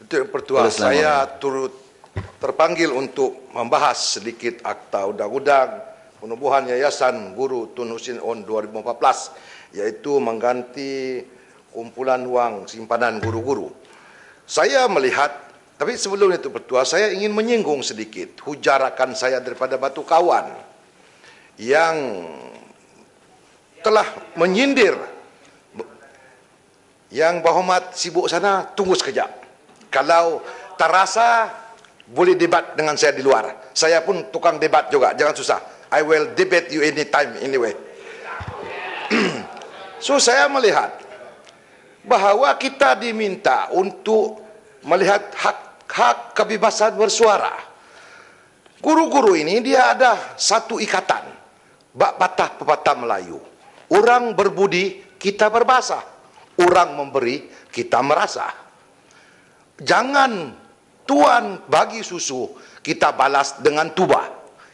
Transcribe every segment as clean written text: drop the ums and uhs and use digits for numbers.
Tuan Pertua, saya turut terpanggil untuk membahas sedikit Akta Undang-Undang Penubuhan Yayasan Guru Tun Hussein On 2014, yaitu mengganti kumpulan wang simpanan guru-guru. Saya melihat, tapi sebelum itu Pertua, saya ingin menyinggung sedikit hujarakan saya daripada Batu Kawan yang telah menyindir. Yang berhormat sibuk sana, tunggu sekejap. Kalau terasa, boleh debat dengan saya di luar. Saya pun tukang debat juga, jangan susah. I will debate you anytime, anyway. So, saya melihat bahawa kita diminta untuk melihat hak kebebasan bersuara. Guru-guru ini dia ada satu ikatan. Bak patah pepatah Melayu. Orang berbudi, kita berbahasa. Orang memberi, kita merasa. Jangan tuan bagi susu, kita balas dengan tuba.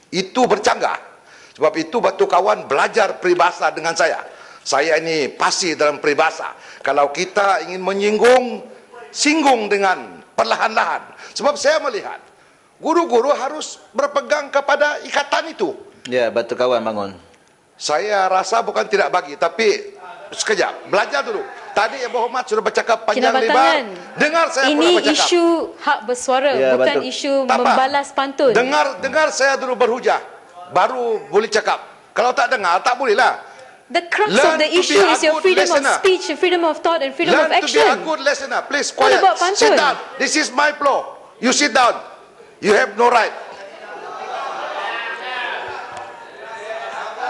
Itu bercanggah. Sebab itu Batu Kawan belajar peribahasa dengan saya. Saya ini pasti dalam peribahasa. Kalau kita ingin menyinggung, singgung dengan perlahan-lahan. Sebab saya melihat guru-guru harus berpegang kepada ikatan itu. Ya, Batu Kawan bangun. Saya rasa bukan tidak bagi, tapi sekejap, belajar dulu. Tadi Yang Berhormat sudah bercakap panjang lebar. Dengar saya pula bercakap. Ini isu hak bersuara, ya, bukan isu membalas pantun. Dengar saya dulu berhujah, baru boleh cakap. Kalau tak dengar, tak boleh lah. The crux of the issue is your freedom of speech, freedom of thought and freedom of action. Learn to be a good listener. Please, quiet. Sit down. This is my floor. You sit down. You have no right.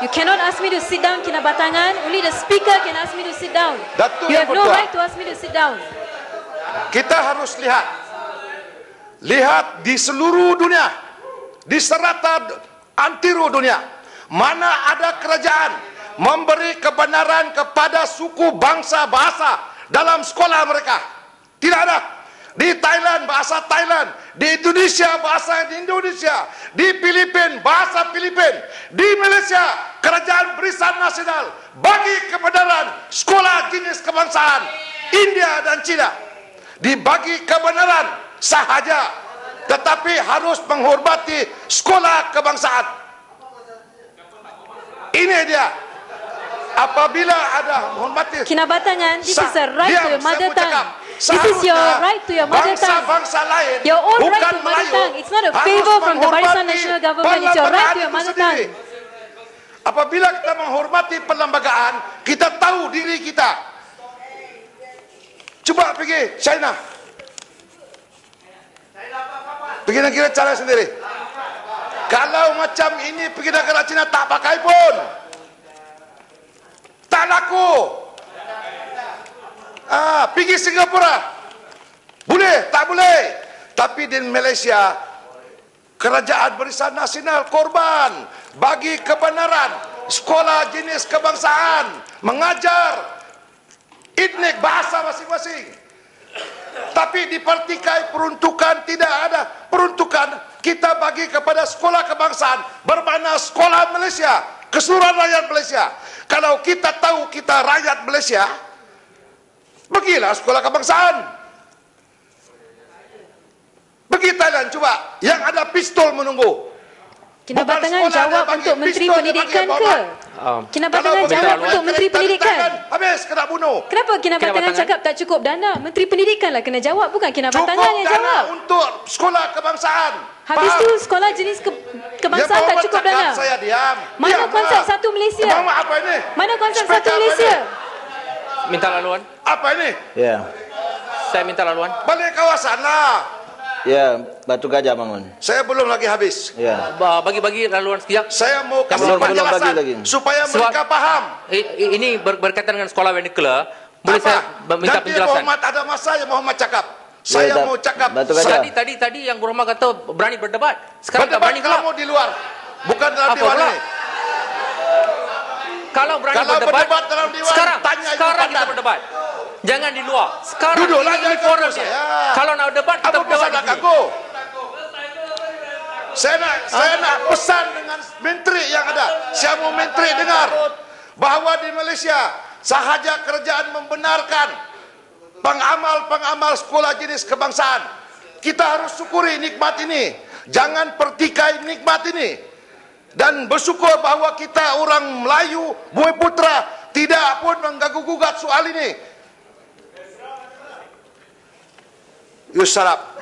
You cannot ask me to sit down, Kinabatangan. Only the speaker can ask me to sit down. You have no right to ask me to sit down. Kita harus lihat di seluruh dunia, di serata antero dunia, mana ada kerajaan memberi kebenaran kepada suku, bangsa, bahasa dalam sekolah mereka. Tidak ada. Di Thailand, bahasa Thailand. Di Indonesia, bahasa Indonesia. Di Filipina, bahasa Filipina. Di Malaysia, kerajaan barisan nasional bagi kebenaran sekolah jenis kebangsaan. India dan China dibagi kebenaran sahaja, tetapi harus menghormati sekolah kebangsaan. Ini dia. Apabila ada menghormati Kinabatangan, this is a right to your mother tongue. This is your right to your mother tongue. Bangsa lain, your own right to mother tongue. It's not a favor from the Barisan Nasional Government. It's your right to your mother tongue. Apabila kita menghormati perlembagaan, kita tahu diri kita. Cuba pergi China. Pergi negara cara sendiri. Kalau macam ini pergi negara China tak pakai pun. Tak laku. Pergi Singapura. Boleh, tak boleh. Tapi di Malaysia, kerajaan barisan nasional korban bagi kebenaran sekolah jenis kebangsaan, mengajar etnik bahasa masing-masing. Tapi di partikai peruntukan tidak ada peruntukan. Kita bagi kepada sekolah kebangsaan bermakna sekolah Malaysia, keseluruhan rakyat Malaysia. Kalau kita tahu kita rakyat Malaysia, pergilah sekolah kebangsaan. Pergi Thailand coba, yang ada pistol menunggu. Kinabatangan jawab untuk Menteri Pendidikan ke? Kinabatangan jawab untuk Menteri Pendidikan. Habis kena bunuh. Kenapa Kinabatangan cakap tak cukup dana? Menteri Pendidikan lah kena jawab, bukan Kinabatangan yang jawab. Cukup dana untuk sekolah kebangsaan. Habis tu sekolah jenis kebangsaan tak cukup dana. Saya diam. Mana konsep satu Malaysia? Apa ini? Mana konsep satu Malaysia? Minta laluan. Apa ini? Ya. Saya minta laluan. Balik kawasan lah. Ya, Batu Gajah bangun. Saya belum lagi habis. Ya. Bagi-bagi laluan sekejap. Saya mau kasih penjelasan supaya mereka faham. Ini berkaitan dengan sekolah vernacular. Boleh saya minta penjelasan? Berhormat ada masa yang Berhormat cakap. Saya mau cakap. Tadi yang Berhormat kata berani berdebat. Sekarang tak berani pula. Kamu di luar. Bukan dalam dewan ini. Kalau berani berdebat dalam dewan, sekarang kita berdebat. Jangan di luar. Sekarang duduklah ini forum dia. Kalau nak debat kita berdebat di sini. Saya nak pesan dengan menteri yang ada. Saya mau menteri dengar bahawa di Malaysia sahaja kerajaan membenarkan pengamal sekolah jenis kebangsaan. Kita harus syukuri nikmat ini. Jangan pertikai nikmat ini. Dan bersyukur bahawa kita orang Melayu, Bumi Putra, tidak pun mengganggu-gugat soal ini. You shut up.